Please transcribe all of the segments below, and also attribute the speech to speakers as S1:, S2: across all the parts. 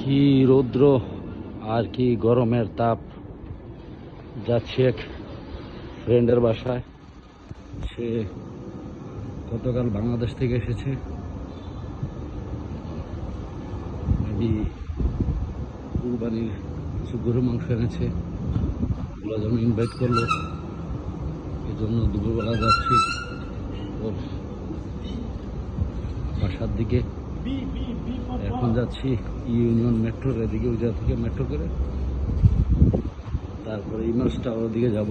S1: কি রৌদ্র আর কি গরমের তাপ। যাচ্ছি এক ফ্রেন্ডের বাসায়। সে গতকাল বাংলাদেশ থেকে এসেছে। মেবি কুরবানির কিছু গরু মাংস এনেছে, ওগুলো যেন ইনভাইট করলো, এই জন্য দুপুরবেলা যাচ্ছি ওর বাসার দিকে। এখন যাচ্ছি ইউনিয়ন মেট্রোর এদিকে, ওই জায়গা থেকে মেট্রো করে তারপরে ইমার্স টাওয়ার দিকে যাব।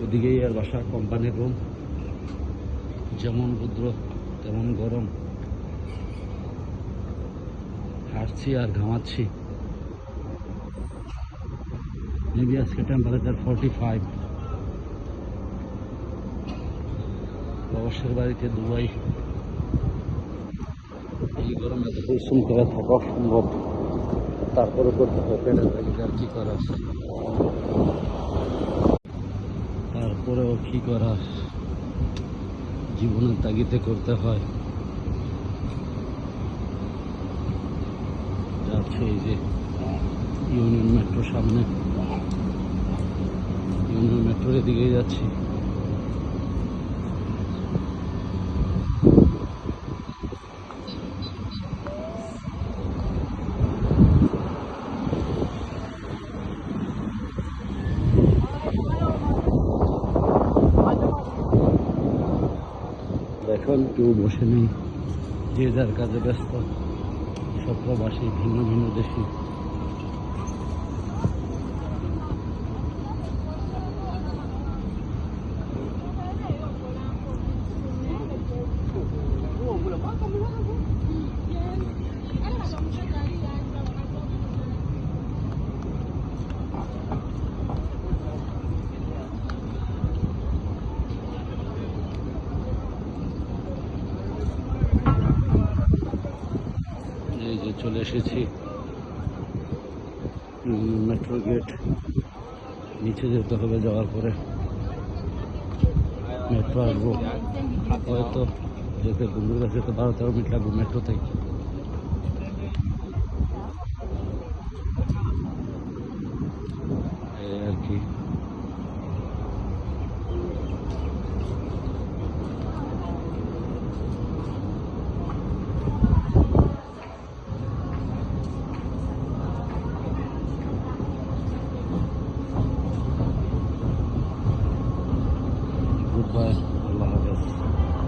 S1: ওদিকেই আর বাসা, কোম্পানির রুম। যেমন রৌদ্র তেমন গরম, হাঁটছি আর ঘামাচ্ছি। মেবি আজকে টেম্পারেচার 45। প্রবাসের বাড়িতে দুবাই, এই গরমে এত পরিশ্রম করে থাকা অসম্ভব। তারপরে করতে হবে পেটের তাগিদে, আর কি করার। তারপরেও কি করার, জীবনের তাগিদে করতে হয়। যাচ্ছে এই যে ইউনিয়ন মেট্রোর সামনে, ইউনিয়ন মেট্রোর এদিকেই যাচ্ছি। এখন কেউ বসে নেই, যে যার কাজে ব্যস্ত। সব প্রবাসী, ভিন্ন ভিন্ন দেশি। এই যে চলে এসেছি মেট্রো গেট। নিচে যেতে হবে, যাওয়ার পরে মেট্রো আসবো। হয়তো যেতে বন্ধুর কাছে তো 12-13 মিনিট লাগবে মেট্রো থেকে।